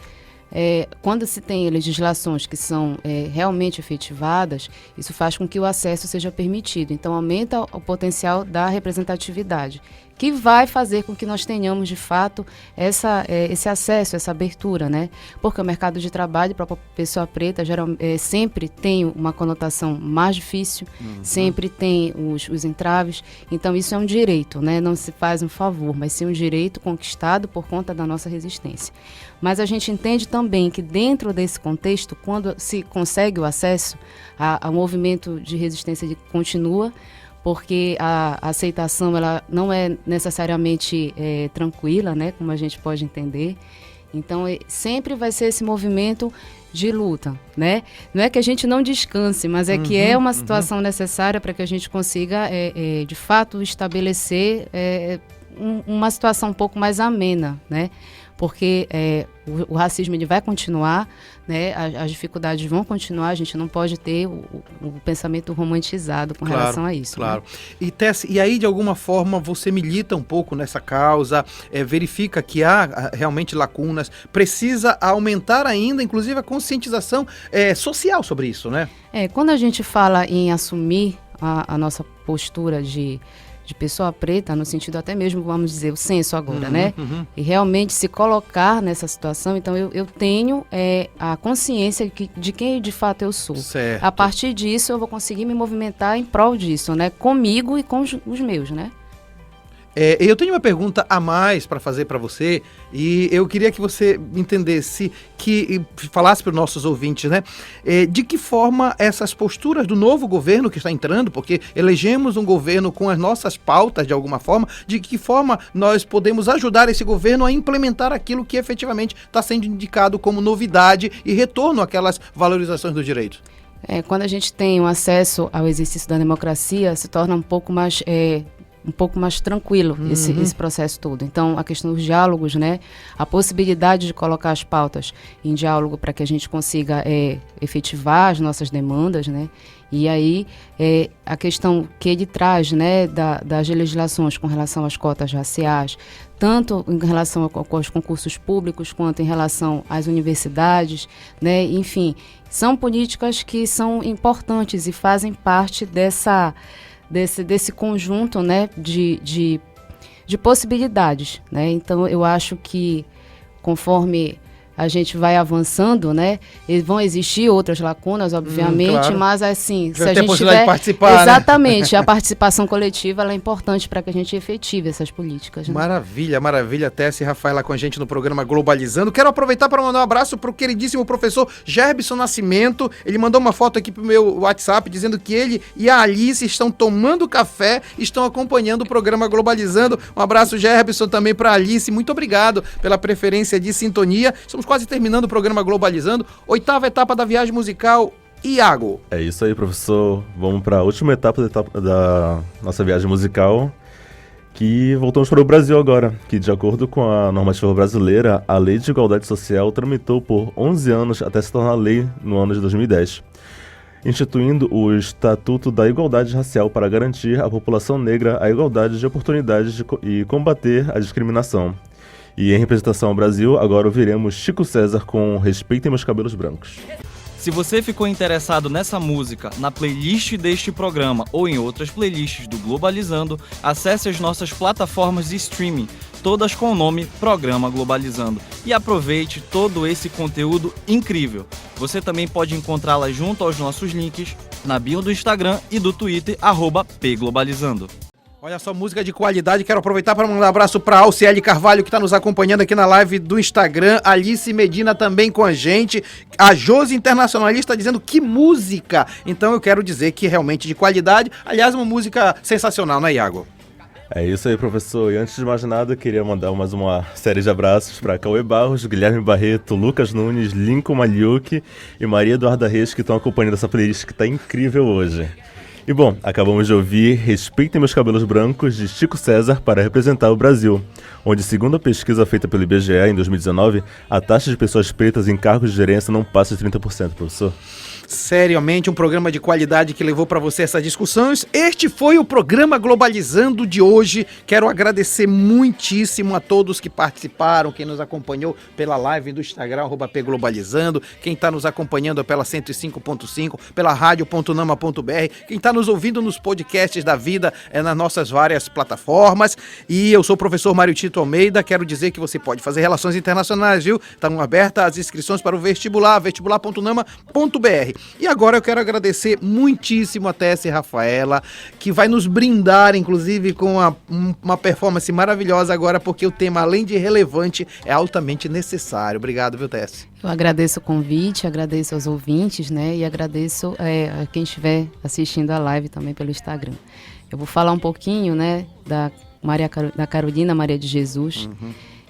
Quando se tem legislações que são realmente efetivadas, isso faz com que o acesso seja permitido. Então, aumenta o potencial da representatividade, que vai fazer com que nós tenhamos, de fato, esse acesso, essa abertura, né? Porque o mercado de trabalho para a pessoa preta sempre tem uma conotação mais difícil, sempre tem os entraves. Então, isso é um direito, né? Não se faz um favor, mas sim um direito conquistado por conta da nossa resistência. Mas a gente entende também que dentro desse contexto, quando se consegue o acesso, ao movimento de resistência continua, porque a aceitação ela não é necessariamente tranquila, né, como a gente pode entender. Então, sempre vai ser esse movimento de luta, né? Não é que a gente não descanse, mas é que é uma situação necessária para que a gente consiga, de fato, estabelecer uma situação um pouco mais amena, né? Porque o racismo ele vai continuar, né? As dificuldades vão continuar, a gente não pode ter o pensamento romantizado com relação a isso. Claro. Né? E Tess, e aí de alguma forma você milita um pouco nessa causa, verifica que há realmente lacunas, precisa aumentar ainda, inclusive, a conscientização social sobre isso, né? Quando a gente fala em assumir a nossa postura de pessoa preta, no sentido até mesmo, vamos dizer, o senso agora, né? E realmente se colocar nessa situação, então eu tenho a consciência de quem de fato eu sou. Certo. A partir disso eu vou conseguir me movimentar em prol disso, né? Comigo e com os meus, né? Eu tenho uma pergunta a mais para fazer para você e eu queria que você entendesse, falasse para os nossos ouvintes, né? De que forma essas posturas do novo governo que está entrando, porque elegemos um governo com as nossas pautas de alguma forma, de que forma nós podemos ajudar esse governo a implementar aquilo que efetivamente está sendo indicado como novidade e retorno àquelas valorizações dos direitos? Quando a gente tem um acesso ao exercício da democracia, se torna um pouco mais tranquilo esse processo todo. Então, a questão dos diálogos, né? A possibilidade de colocar as pautas em diálogo para que a gente consiga efetivar as nossas demandas, né? E aí, a questão que ele traz, né, das legislações com relação às cotas raciais, tanto em relação aos concursos públicos, quanto em relação às universidades, né? Enfim, são políticas que são importantes e fazem parte desse conjunto, né, de possibilidades, né? Então, eu acho que conforme a gente vai avançando, né, vão existir outras lacunas, obviamente, claro. Mas assim, se a gente tiver participar, exatamente, né? A participação coletiva ela é importante para que a gente efetive essas políticas. Né? Maravilha, Tess e Rafaela com a gente no programa Globalizando. Quero aproveitar para mandar um abraço para o queridíssimo professor Gerbson Nascimento. Ele mandou uma foto aqui pro meu WhatsApp dizendo que ele e a Alice estão tomando café, estão acompanhando o programa Globalizando. Um abraço, Gerbson, também para Alice. Muito obrigado pela preferência de sintonia. Estamos quase terminando o programa Globalizando. 8ª etapa da viagem musical, Iago. É isso aí, professor. Vamos para a última etapa da nossa viagem musical, que voltamos para o Brasil agora, que de acordo com a normativa brasileira, a Lei de Igualdade Social tramitou por 11 anos até se tornar lei no ano de 2010, instituindo o Estatuto da Igualdade Racial para garantir à população negra a igualdade de oportunidades e combater a discriminação. E em representação ao Brasil, agora ouviremos Chico César com Respeitem Meus Cabelos Brancos. Se você ficou interessado nessa música, na playlist deste programa ou em outras playlists do Globalizando, acesse as nossas plataformas de streaming, todas com o nome Programa Globalizando, e aproveite todo esse conteúdo incrível. Você também pode encontrá-la junto aos nossos links na bio do Instagram e do Twitter, @pglobalizando. Olha só, música de qualidade. Quero aproveitar para mandar um abraço para Alciele Carvalho, que está nos acompanhando aqui na live do Instagram. Alice Medina também com a gente. A Josi Internacionalista está dizendo que música. Então eu quero dizer que realmente de qualidade. Aliás, uma música sensacional, né, Iago? É isso aí, professor. E antes de mais nada, queria mandar mais uma série de abraços para Cauê Barros, Guilherme Barreto, Lucas Nunes, Lincoln Maliuque e Maria Eduarda Reis, que estão acompanhando essa playlist que está incrível hoje. E bom, acabamos de ouvir Respeitem Meus Cabelos Brancos, de Chico César, para representar o Brasil, onde, segundo a pesquisa feita pelo IBGE em 2019, a taxa de pessoas pretas em cargos de gerência não passa de 30%, professor. seriamente, um programa de qualidade que levou para você essas discussões. Este foi o programa Globalizando de hoje. Quero agradecer muitíssimo a todos que participaram, quem nos acompanhou pela live do Instagram, @pglobalizando, quem está nos acompanhando pela 105.5, pela rádio.nama.br, quem está nos ouvindo nos podcasts da vida, nas nossas várias plataformas. E eu sou o professor Mário Tito Almeida. Quero dizer que você pode fazer relações internacionais, viu? Estão abertas as inscrições para o vestibular, vestibular.nama.br. E agora eu quero agradecer muitíssimo a Tessie Rafaela, que vai nos brindar, inclusive, com uma performance maravilhosa agora, porque o tema, além de relevante, é altamente necessário. Obrigado, viu, Tessie? Eu agradeço o convite, agradeço aos ouvintes, né? E agradeço a quem estiver assistindo a live também pelo Instagram. Eu vou falar um pouquinho, né, da Carolina Maria de Jesus,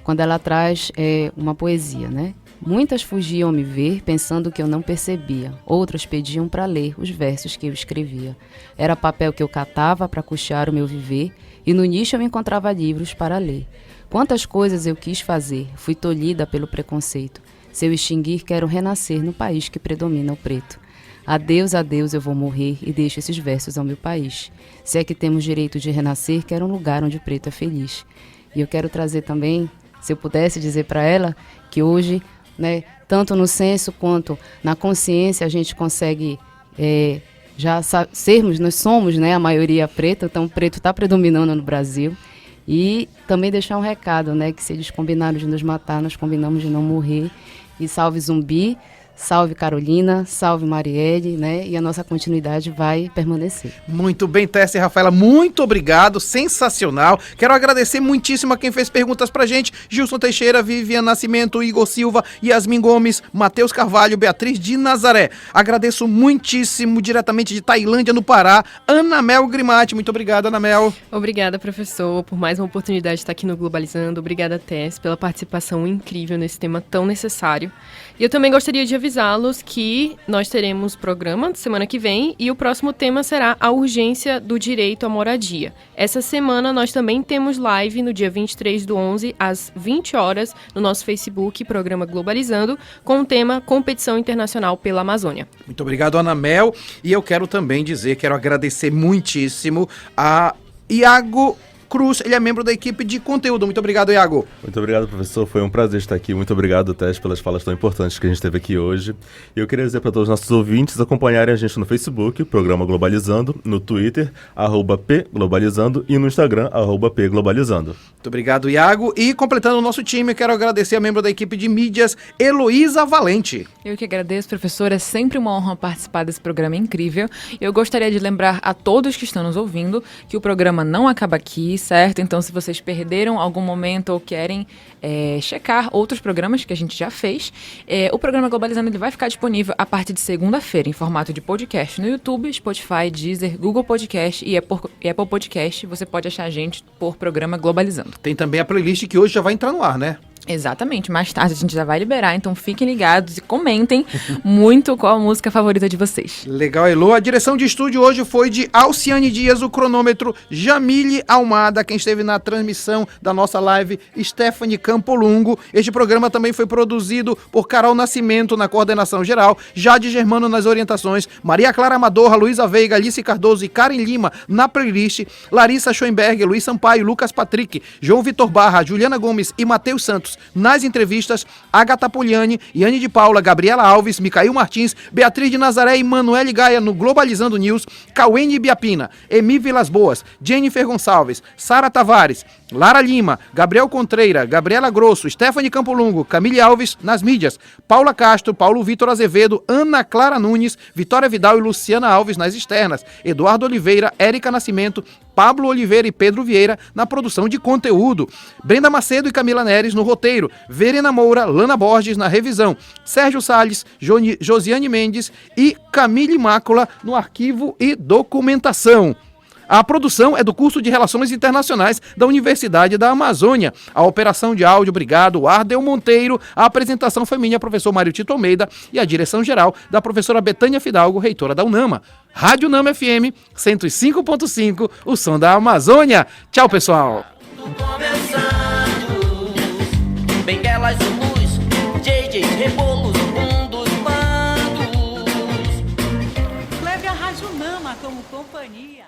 quando ela traz uma poesia, né? Muitas fugiam me ver, pensando que eu não percebia. Outras pediam para ler os versos que eu escrevia. Era papel que eu catava para custear o meu viver, e no nicho eu encontrava livros para ler. Quantas coisas eu quis fazer, fui tolhida pelo preconceito. Se eu extinguir, quero renascer no país que predomina o preto. Adeus, adeus, eu vou morrer e deixo esses versos ao meu país. Se é que temos direito de renascer, quero um lugar onde o preto é feliz. E eu quero trazer também, se eu pudesse dizer para ela, que hoje, né, tanto no senso quanto na consciência, a gente consegue nós somos, né, a maioria preta, então o preto está predominando no Brasil. E também deixar um recado, né, que se eles combinaram de nos matar, nós combinamos de não morrer. E salve Zumbi, salve Carolina, salve Marielle, né? E a nossa continuidade vai permanecer. Muito bem, Tessie Rafaela, muito obrigado, sensacional. Quero agradecer muitíssimo a quem fez perguntas pra gente: Gilson Teixeira, Vivian Nascimento, Igor Silva, Yasmin Gomes, Matheus Carvalho, Beatriz de Nazaré. Agradeço muitíssimo, diretamente de Tailândia, no Pará, Ana Mel Grimati. Muito obrigado, Ana Mel. Obrigada, professor, por mais uma oportunidade de estar aqui no Globalizando. Obrigada, Tess, pela participação incrível nesse tema tão necessário. E eu também gostaria de avisá-los que nós teremos programa semana que vem e o próximo tema será a urgência do direito à moradia. Essa semana nós também temos live no dia 23/11, às 20 horas, no nosso Facebook, Programa Globalizando, com o tema Competição Internacional pela Amazônia. Muito obrigado, Ana Mel. E eu quero também quero agradecer muitíssimo a Iago Cruz, ele é membro da equipe de conteúdo. Muito obrigado, Iago. Muito obrigado, professor. Foi um prazer estar aqui. Muito obrigado, Tess, pelas falas tão importantes que a gente teve aqui hoje. E eu queria dizer para todos os nossos ouvintes acompanharem a gente no Facebook, Programa Globalizando, no Twitter, @pglobalizando, e no Instagram, @pglobalizando. Muito obrigado, Iago. E completando o nosso time, quero agradecer a membro da equipe de mídias, Heloísa Valente. Eu que agradeço, professor. É sempre uma honra participar desse programa incrível. Eu gostaria de lembrar a todos que estão nos ouvindo que o programa não acaba aqui, certo? Então, se vocês perderam algum momento ou querem checar outros programas que a gente já fez, o programa Globalizando ele vai ficar disponível a partir de segunda-feira em formato de podcast no YouTube, Spotify, Deezer, Google Podcast e Apple Podcast. Você pode achar a gente por Programa Globalizando. Tem também a playlist que hoje já vai entrar no ar, né? Exatamente, mais tarde a gente já vai liberar, então fiquem ligados e comentem muito qual a música favorita de vocês. Legal, Elo. A direção de estúdio hoje foi de Alciane Dias, o cronômetro Jamile Almada, quem esteve na transmissão da nossa live, Stephanie Campolungo. Este programa também foi produzido por Carol Nascimento na coordenação geral, Jade Germano nas orientações, Maria Clara Amador, Luísa Veiga, Alice Cardoso e Karen Lima na playlist, Larissa Schoenberg, Luiz Sampaio, Lucas Patrick, João Vitor Barra, Juliana Gomes e Matheus Santos nas entrevistas, Agatha Poliani, Yane de Paula, Gabriela Alves, Micael Martins, Beatriz de Nazaré e Manuele Gaia no Globalizando News, Cauene Biapina, Emi Vilas Boas, Jennifer Gonçalves, Sara Tavares, Lara Lima, Gabriel Contreira, Gabriela Grosso, Stephanie Campolungo, Camille Alves nas mídias, Paula Castro, Paulo Vitor Azevedo, Ana Clara Nunes, Vitória Vidal e Luciana Alves nas externas, Eduardo Oliveira, Érica Nascimento, Pablo Oliveira e Pedro Vieira na produção de conteúdo, Brenda Macedo e Camila Neres no roteiro, Verena Moura, Lana Borges na revisão, Sérgio Salles, Josiane Mendes e Camille Mácula no arquivo e documentação. A produção é do curso de Relações Internacionais da Universidade da Amazônia. A operação de áudio, obrigado, Ardel Monteiro. A apresentação foi minha, professor Mário Tito Almeida, e a direção geral da professora Betânia Fidalgo, reitora da UNAMA. Rádio Nama FM 105.5, o som da Amazônia. Tchau, pessoal. Benguelas, luz, JJ, rebolos, dos mandos. Rádio Nama como companhia.